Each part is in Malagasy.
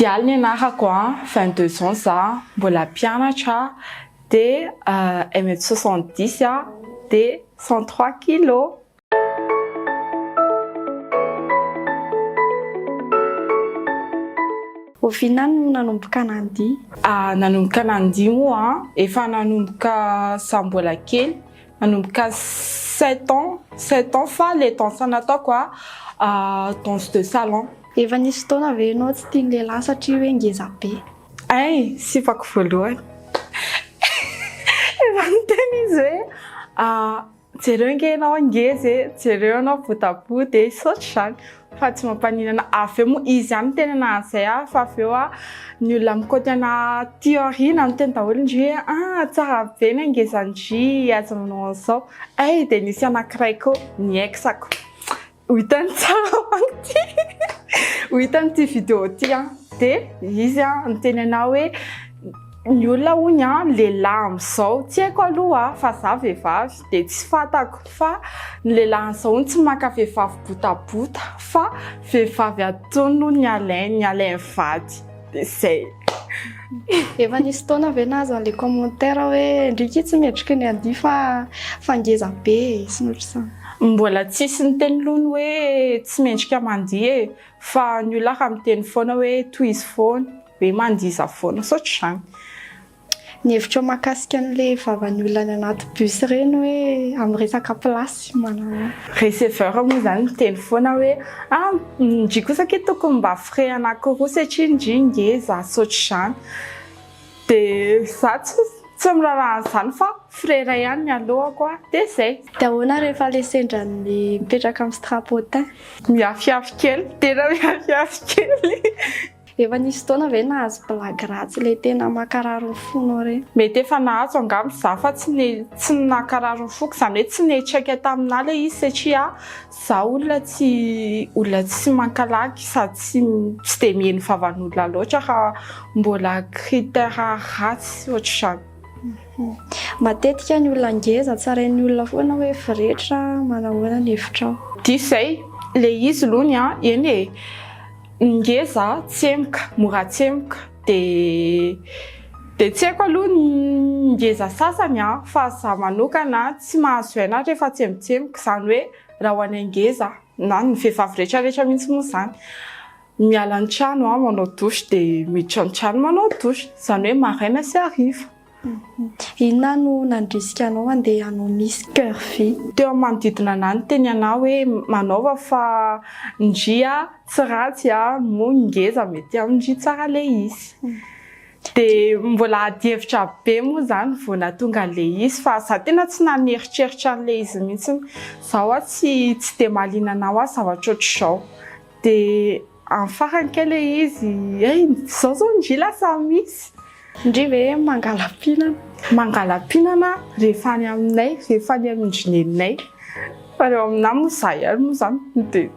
Dialy ny anarako 22 ans za, mbola mpianatra, de 1m70 de 103 kg. Ovinany no nanomboka nandihy? Nanomboka nandihy moa efa nanomboka sa mbola kely, nanomboka 7 ans fa le danse nataoko danse de salon. Efa nisy fotoana ve ianao tsy tia ny lehilahy satria hoe ngeza be? Ay, sifako voalohany. Efa niteny izy hoe jereo nge ianao ngeza e, jereo ianao botabota e, saotra izany. Fa tsy mampaninana, avy eo moa izy ihany tena nahan'izay fa avy eo ny olona mikaoty ana théorie miteny daholo indry hoe tsara be ny angezandry, aza manao an'izao. Ay, de nisy anankiray koa niexako. Hitany tsara manko ty, hitany ty vidéo ty de izy niteny ana hoe ny olona hono lehilahy amin'izao, tsy haiko aloha fa za vehivavy de tsy fantako fa ny lehilahy amin'izao tsy maka vehivavy botabota fa vehivavy atono ny alainy vady de zay. Efa nisy fotoana ve nahazo an'ilay commentaire hoe ndriky tsy mendrika ny andihy fa ngeza be sy ny ohatr'izany? Mbola tsisy niteny lony hoe tsy mendrika mandihy e, fa ny olona raha miteny foana hoe tohizo foana, hoe mandiza foana, saotra izany. Ny hevitro mahakasika an'ilay vavan'ny olona any anaty bus ireny hoe amin'ny resaka plasy manao? Receveur moa zany miteny foana hoe ndry kosa ke tokony mba frais anankiroa satria ndry ngeza, saotra izany. De za tsy miraharaha an'izany fa frais iray ihany ny alohako de zay. De ahoana rehefa ilay sendran'ny mipetraka amin'ny strapotin? Miafiafy kely, tena miafiafy kely. Efa nisy fotoana ve nahazo blague ratsy ilay tena makarary ny fonao ireny? Mety efa nahazo angamba za fa tsy nakarary ny foko, izany hoe tsy netraika taminahy ilay izy satria za olona tsy mankalaky sady tsy de mihaino vavan'olona loatra raha mbola critère ratsy ohatr'izany. Matetika ny olona ngeza tsarain'ny olona foana hoe firetra manahoana ny hevitrao? Diso zay, ilay izy lony eny e, ngeza tsemoka, mora tsemoka de tsy haiko aloha ny ngeza sasany fa za manokana tsy mahazo aina rehefa tsemotsemoka, izany hoe raha ho any ngeza na ny vehivavy rehetrarehetra mihitsy moa izany miala an-trano manao douche de miditra an-trano manao douche, izany hoe maraina sy hariva. Inona no nandrisika anao handeha hanao Miss Curvy? Teo amin'ny manodidina anahy niteny ana hoe manaova fa ndria tsy ratsy moa ngeza mety amindry tsara le izy. De mbola adi-hevitra be moa zany vao nahatonga le izy fa za tena tsy naneritreritry an'le izy mihitsy. Zaho tsy de mahaliana anao zavatra ohatr'izao. De amin'ny farany kely le izy, zao zao ndry lasa misy. Ndry ve mangala-pihinana? Mangala-pihinana rehefa any aminay, rehefa any amin'ny neninay. Fa eo aminahy moa za ihany moa zany de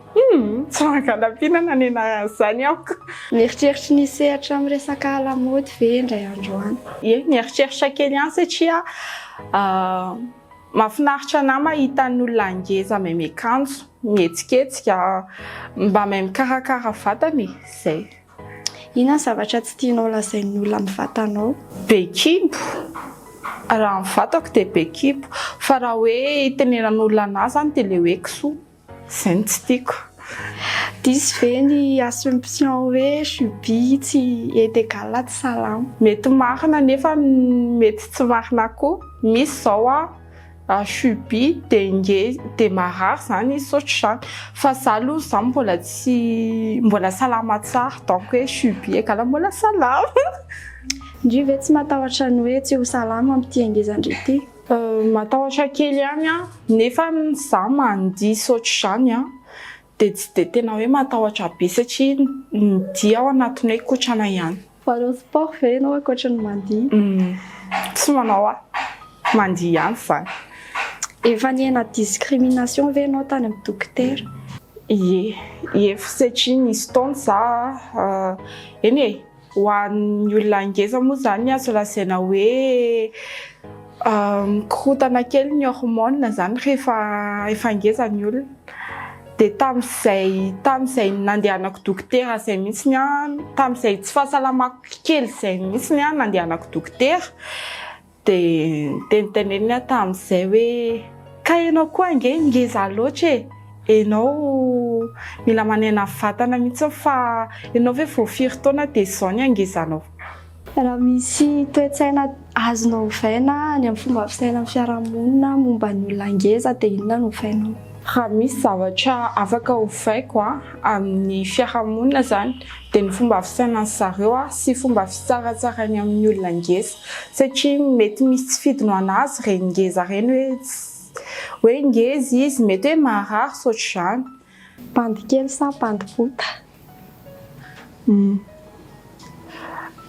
tsy mangala-pihinana ny an'izany aho. Mieritreritra ny sehatra amin'ny resaka lamaody ve indray andro any? Ie, mieritreritra kely ihany satria mahafinaritra anahy mahita ny olona ngeza mahay miakanjo, mihetsiketsika, mba mahay mikarakara vatany zay. Inona zavatra tsy tianao lazain'ny olona amin'ny vatanao? Be kibo. Raha amin'ny vatako dia be kibo. Fa raha hoe itenenan'olona anahy zany dia ilay hoe kisoa. Izay no tsy tiako. Diso ve ny assumption hoe Chuby tsy est égal à tsy salama? Mety marina nefa mety tsy marina koa. Misy zao Chuby de marary zany izy saotra izany. Fa za aloha zany mbola salama tsara donc hoe Chuby égale mbola salama. Ndry ve tsy matahotra ny hoe tsy ho salama amin'ity angezandry ity? Matahotra kely ihany nefa za mandihy saotra izany de tsy de tena hoe matahotra be satria ny dia ao anatin'ny hoe kotrana ihany. Manao sport ve ianao ankoatran'ny mandihy? Tsy manao mandihy ihany izany. Efa niaina discrimination ve ianao tany amin'ny dokotera? Ie, satria nisy fotoana za eny e, ho an'ny olona ngeza moa zany azo lazaina hoe mikorotana kely ny hormone zany rehefa ngeza ny olona. dia tamin'izay nandehanako dokotera zay mihitsiny tamin'izay tsy fahasalamako kely zay mihitsiny nandehanako dokotera dia tenenina tamin'izay hoe ka ianao koa ngeza loatra ianao mila manena vatana mihitsy fa ianao ve voafiry taona dia izao ny angezanao. Raha misy toe-tsaina azonao ovaina ny amin'ny fomba fisaina amin'ny fiarahamonina momba ny olona ngeza dia inona no ovainao? Raha misy zavatra afaka ovaiko amin'ny fiarahamonina zany dia ny fomba fisainan'ny zareo sy fomba fitsaratsarany amin'ny olona ngeza satria mety misy tsy fidinoana azy ireny ngeza ireny hoe ngeza izy mety hoe marary sotr'izany. Bandy kely sa bandy bota?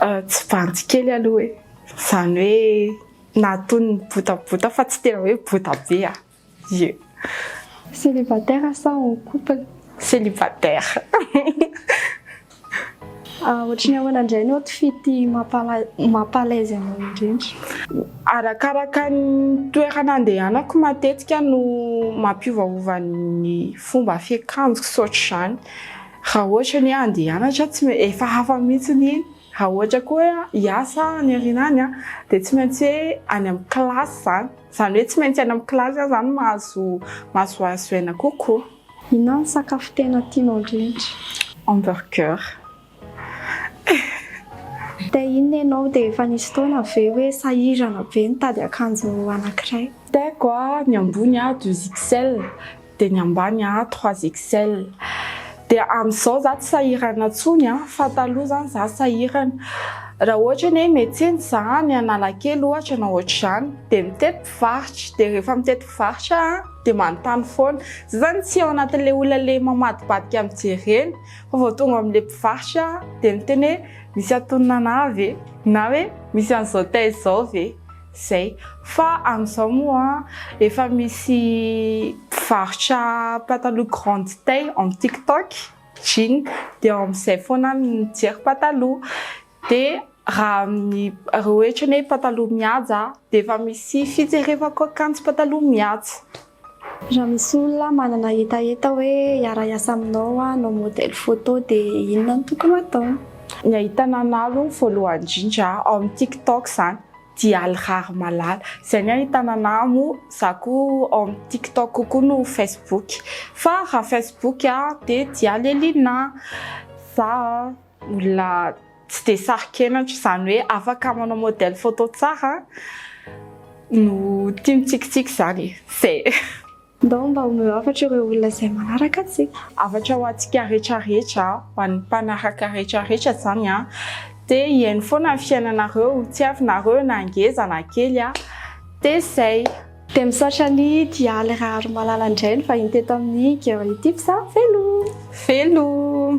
Tsy bandy kely aloha izany hoe natony botabota fa tsy tena hoe bota be Célibataire sa en couple? Célibataire. Ohatran'ny ahoana indray ny outfit mampalaizy anao indrindra? Arakaraka ny toerana andehanako matetika no mampiovaova ny fomba fiakanjoko sotr'izany. Raha ohatra ny andeha hianatra efa hafa mihitsy ny raha ohatra koa hoe hiasa any aoriana dia tsy maintsy hoe any amin'ny kilasy izany hoe tsy maintsy any amin'ny kilasy zany mahazo azo aina kokoa. Inona ny sakafo tena tianao indrindra? Hamburger. Dia inona ianao dia efa nisy taona ve hoe sahirana be nitady akanjo anankiray? Tiako ny ambony 2XL dia ny ambany 3XL. Dia amin'izao za tsy sahirana intsony fa taloha zany za sahirana. Raha ohatra ny hoe miantsena za ny Analakely ohatra na ohatr'izany dia mitety mpivarotra dia rehefa mitety mpivarotra dia manontany foana. Za zany tsy ao anatin'ilay olona le mamadibadika mijereny fa vao tonga amin'ilay mpivarotra dia miteny hoe misy atonona ana ve na hoe misy an'izao taille izao ve zay. Fa amin'izao moa efa misy mpivarotra pataloha grande taille amin'ny TikTok jean dia amin'izay foana mijery pataloha. Dia raha ohatra ny pataloha mihaja dia efa misy fijerevako akanjo pataloha mihaja. Raha misy olona manana hetaheta hoe hiara-hiasa aminao hanao modèle photo dia inona no tokony atao? Ny ahitana anahy aloha voalohany indrindra ao amin'ny TikTok izany dia Alirary Malala. Izay ny ahitana anahy moa za koa ao amin'ny TikTok kokoa no Facebook. Fa raha Facebook dia Dialelina. Za olona tsy dia saro-kenatra izany hoe afaka manao modèle photo tsara no tia mitsikitsiky izany. Ndao mba omeo hafatra ireo olona izay manaraka antsika. Hafatra ho antsika rehetrarehetra ho an'ny mpanaraka rehetrarehetra izany dia hiaino foana ny fiainanareo tsy avinareo na ngeza na kely dia izay. Dia misaotra ny Dialirary Malala indray ny vahiny teto amin'ny Girl Tips. Veloma!